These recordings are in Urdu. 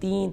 3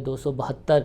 272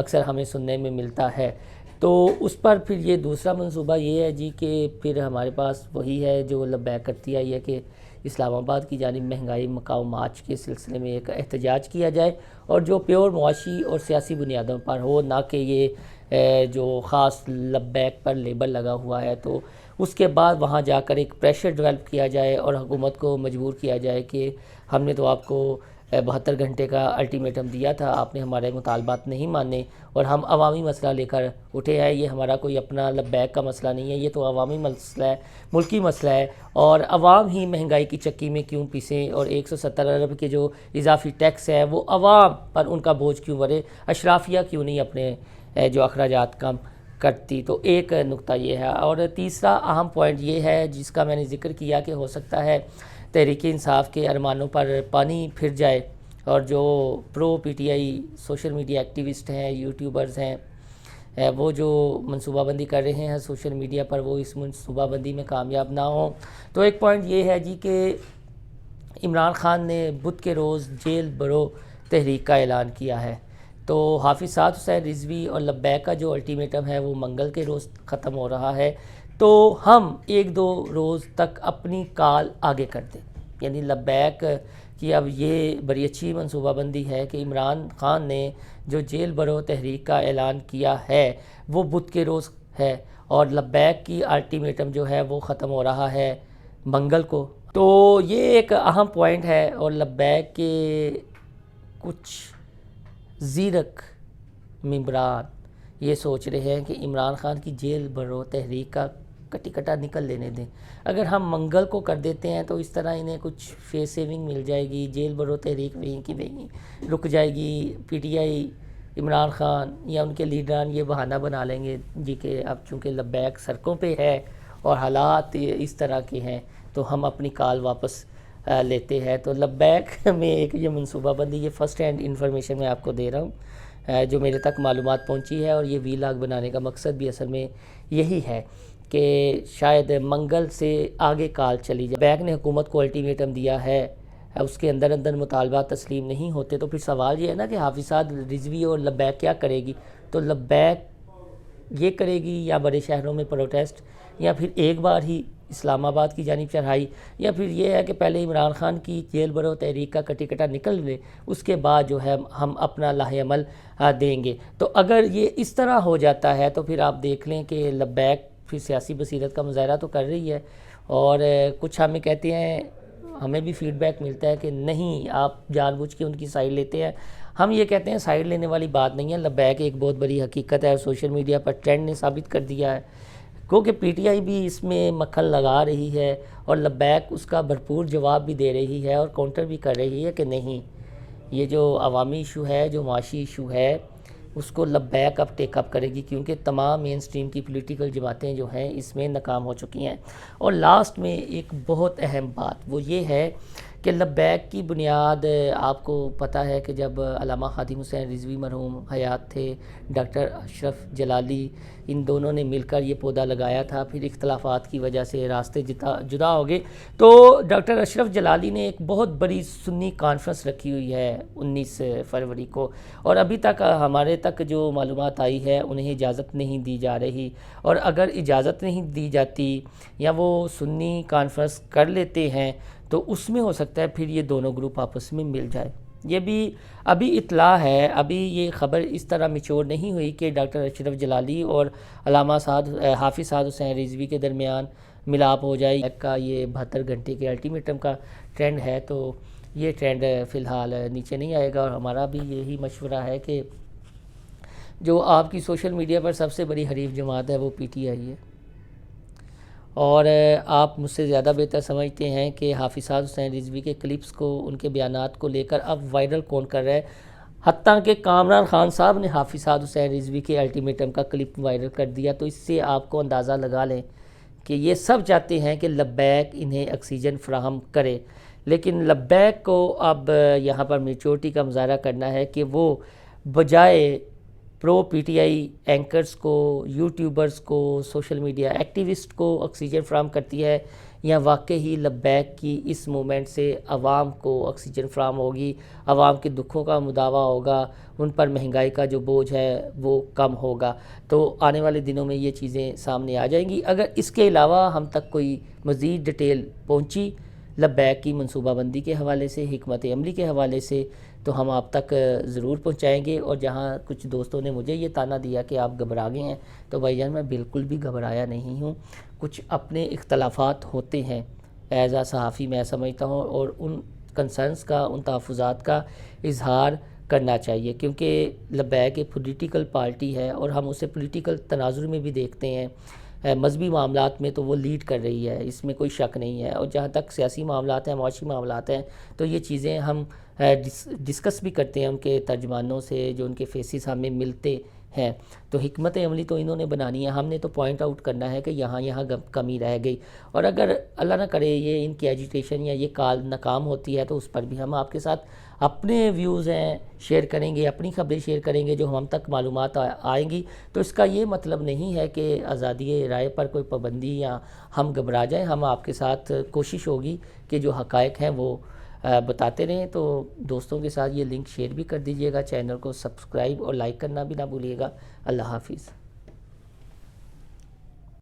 اکثر ہمیں سننے میں ملتا ہے۔ تو اس پر پھر یہ دوسرا منصوبہ یہ ہے جی کہ پھر ہمارے پاس وہی ہے جو لبیک کرتی آئی ہے کہ اسلام آباد کی جانب مہنگائی مقاوم مارچ کے سلسلے میں ایک احتجاج کیا جائے، اور جو پیور معاشی اور سیاسی بنیادوں پر ہو، نہ کہ یہ جو خاص لبیک پر لیبل لگا ہوا ہے۔ تو اس کے بعد وہاں جا کر ایک پریشر ڈیولپ کیا جائے اور حکومت کو مجبور کیا جائے کہ ہم نے تو آپ کو 72 گھنٹے کا الٹیمیٹم دیا تھا، آپ نے ہمارے مطالبات نہیں مانے، اور ہم عوامی مسئلہ لے کر اٹھے ہیں۔ یہ ہمارا کوئی اپنا لبیک کا مسئلہ نہیں ہے، یہ تو عوامی مسئلہ ہے، ملکی مسئلہ ہے، اور عوام ہی مہنگائی کی چکی میں کیوں پیسیں، اور 170 ارب کے جو اضافی ٹیکس ہے وہ عوام پر ان کا بوجھ کیوں بڑھے، اشرافیہ کیوں نہیں اپنے جو اخراجات کم کرتی۔ تو ایک نقطہ یہ ہے، اور تیسرا اہم پوائنٹ یہ ہے جس کا میں نے ذکر کیا کہ ہو سکتا ہے تحریک انصاف کے ارمانوں پر پانی پھر جائے، اور جو pro P T I social media activists ہیں، یوٹیوبرز ہیں، وہ جو منصوبہ بندی کر رہے ہیں سوشل میڈیا پر، وہ اس منصوبہ بندی میں کامیاب نہ ہوں۔ تو ایک پوائنٹ یہ ہے جی کہ عمران خان نے بدھ کے روز جیل برو تحریک کا اعلان کیا ہے، تو حافظ سعد حسین رضوی اور لبیک کا جو الٹیمیٹم ہے وہ منگل کے روز ختم ہو رہا ہے، تو ہم 1-2 روز تک اپنی کال آگے کر دیں، یعنی لبیک کی اب یہ بڑی اچھی منصوبہ بندی ہے کہ عمران خان نے جو جیل برو تحریک کا اعلان کیا ہے وہ بدھ کے روز ہے، اور لبیک کی الٹیمیٹم جو ہے وہ ختم ہو رہا ہے منگل کو۔ تو یہ ایک اہم پوائنٹ ہے، اور لبیک کے کچھ زیرک ممبران یہ سوچ رہے ہیں کہ عمران خان کی جیل برو تحریک کا کٹی کٹا نکل لینے دیں، اگر ہم منگل کو کر دیتے ہیں تو اس طرح انہیں کچھ فیس سیونگ مل جائے گی، جیل برو تحریک وہیں کی وہیں رک جائے گی، پی ٹی آئی عمران خان یا ان کے لیڈران یہ بہانہ بنا لیں گے جی کہ اب چونکہ لبیک سڑکوں پہ ہے اور حالات اس طرح کے ہیں تو ہم اپنی کال واپس لیتے ہیں۔ تو لبیک میں ایک یہ منصوبہ بندی، یہ فرسٹ ہینڈ انفارمیشن میں آپ کو دے رہا ہوں جو میرے تک معلومات پہنچی ہے، اور یہ ویلاگ بنانے کا مقصد بھی اصل میں یہی ہے کہ شاید منگل سے آگے کال چلی جائے۔ لبیک نے حکومت کو الٹیمیٹم دیا ہے، اس کے اندر مطالبات تسلیم نہیں ہوتے، تو پھر سوال یہ ہے نا کہ حافظ سعد رضوی اور لبیک کیا کرے گی؟ تو لبیک یہ کرے گی یا بڑے شہروں میں پروٹیسٹ، یا پھر ایک بار ہی اسلام آباد کی جانب چڑھائی، یا پھر یہ ہے کہ پہلے عمران خان کی جیل برو تحریک کا کٹی کٹا نکل لے، اس کے بعد جو ہے ہم اپنا لاہ عمل دیں گے۔ تو اگر یہ اس طرح ہو جاتا ہے تو پھر آپ دیکھ لیں کہ لبیک پھر سیاسی بصیرت کا مظاہرہ تو کر رہی ہے، اور کچھ ہمیں کہتے ہیں، ہمیں بھی فیڈ بیک ملتا ہے کہ نہیں آپ جان بوجھ کے ان کی سائیڈ لیتے ہیں۔ ہم یہ کہتے ہیں سائیڈ لینے والی بات نہیں ہے، لبیک ایک بہت بڑی حقیقت ہے، اور سوشل میڈیا پر ٹرینڈ نے ثابت کر دیا ہے، کیونکہ پی ٹی آئی بھی اس میں مکھن لگا رہی ہے، اور لبیک اس کا بھرپور جواب بھی دے رہی ہے اور کاؤنٹر بھی کر رہی ہے کہ نہیں، یہ جو عوامی ایشو ہے، جو معاشی ایشو ہے، اس کو لبیک اب ٹیک اپ کرے گی، کیونکہ تمام مین سٹریم کی پولیٹیکل جماعتیں جو ہیں اس میں ناکام ہو چکی ہیں۔ اور لاسٹ میں ایک بہت اہم بات وہ یہ ہے کہ لبیک کی بنیاد آپ کو پتہ ہے کہ جب علامہ خادم حسین رضوی مرحوم حیات تھے، ڈاکٹر اشرف جلالی، ان دونوں نے مل کر یہ پودا لگایا تھا، پھر اختلافات کی وجہ سے راستے جدا ہو گئے، تو ڈاکٹر اشرف جلالی نے ایک بہت بڑی سنی کانفرنس رکھی ہوئی ہے 19 فروری کو، اور ابھی تک ہمارے تک جو معلومات آئی ہے انہیں اجازت نہیں دی جا رہی، اور اگر اجازت نہیں دی جاتی یا وہ سنی کانفرنس کر لیتے ہیں تو اس میں ہو سکتا ہے پھر یہ دونوں گروپ آپس میں مل جائے۔ یہ بھی ابھی اطلاع ہے، ابھی یہ خبر اس طرح میچور نہیں ہوئی کہ ڈاکٹر اشرف جلالی اور علامہ حافظ سعد حسین رضوی کے درمیان ملاپ ہو جائے کا۔ یہ 72 گھنٹے کے الٹیمیٹم کا ٹرینڈ ہے، تو یہ ٹرینڈ فی الحال نیچے نہیں آئے گا، اور ہمارا بھی یہی مشورہ ہے کہ جو آپ کی سوشل میڈیا پر سب سے بڑی حریف جماعت ہے وہ پی ٹی آئی ہے، اور آپ مجھ سے زیادہ بہتر سمجھتے ہیں کہ حافظ سعد حسین رضوی کے کلپس کو، ان کے بیانات کو لے کر اب وائرل کون کر رہا ہے۔ حتیٰ کہ کامران خان صاحب نے حافظ سعد حسین رضوی کے الٹیمیٹم کا کلپ وائرل کر دیا، تو اس سے آپ کو اندازہ لگا لیں کہ یہ سب چاہتے ہیں کہ لبیک انہیں آکسیجن فراہم کرے، لیکن لبیک کو اب یہاں پر میچورٹی کا مظاہرہ کرنا ہے کہ وہ بجائے پرو پی ٹی آئی اینکرز کو، یوٹیوبرز کو، سوشل میڈیا ایکٹیوسٹ کو آکسیجن فراہم کرتی ہے، یا واقعی ہی لبیک کی اس مومنٹ سے عوام کو آکسیجن فراہم ہوگی، عوام کے دکھوں کا مداوع ہوگا، ان پر مہنگائی کا جو بوجھ ہے وہ کم ہوگا؟ تو آنے والے دنوں میں یہ چیزیں سامنے آ جائیں گی۔ اگر اس کے علاوہ ہم تک کوئی مزید ڈیٹیل پہنچی لبیک کی منصوبہ بندی کے حوالے سے، حکمت عملی کے حوالے سے، تو ہم آپ تک ضرور پہنچائیں گے۔ اور جہاں کچھ دوستوں نے مجھے یہ تانا دیا کہ آپ گھبرا گئے ہیں، تو بھائی جان میں بالکل بھی گھبرایا نہیں ہوں۔ کچھ اپنے اختلافات ہوتے ہیں ایز اے صحافی، میں سمجھتا ہوں، اور ان کنسرنز کا، ان تحفظات کا اظہار کرنا چاہیے، کیونکہ لبیک ایک پولیٹیکل پارٹی ہے اور ہم اسے پولیٹیکل تناظر میں بھی دیکھتے ہیں۔ مذہبی معاملات میں تو وہ لیڈ کر رہی ہے، اس میں کوئی شک نہیں ہے، اور جہاں تک سیاسی معاملات ہیں، معاشی معاملات ہیں، تو یہ چیزیں ہم ڈسکس بھی کرتے ہیں ان کے ترجمانوں سے، جو ان کے فیسز ہمیں ملتے ہیں۔ تو حکمت عملی تو انہوں نے بنانی ہے، ہم نے تو پوائنٹ آؤٹ کرنا ہے کہ یہاں کمی رہ گئی، اور اگر اللہ نہ کرے یہ ان کی ایجیٹیشن یا یہ کال ناکام ہوتی ہے، تو اس پر بھی ہم آپ کے ساتھ اپنے ویوز ہیں شیئر کریں گے، اپنی خبریں شیئر کریں گے جو ہم تک معلومات آئیں گی۔ تو اس کا یہ مطلب نہیں ہے کہ آزادی رائے پر کوئی پابندی یا ہم گھبرا جائیں، ہم آپ کے ساتھ کوشش ہوگی کہ جو حقائق ہیں وہ بتاتے رہیں۔ تو دوستوں کے ساتھ یہ لنک شیئر بھی کر دیجئے گا، چینل کو سبسکرائب اور لائک کرنا بھی نہ بھولیے گا۔ اللہ حافظ۔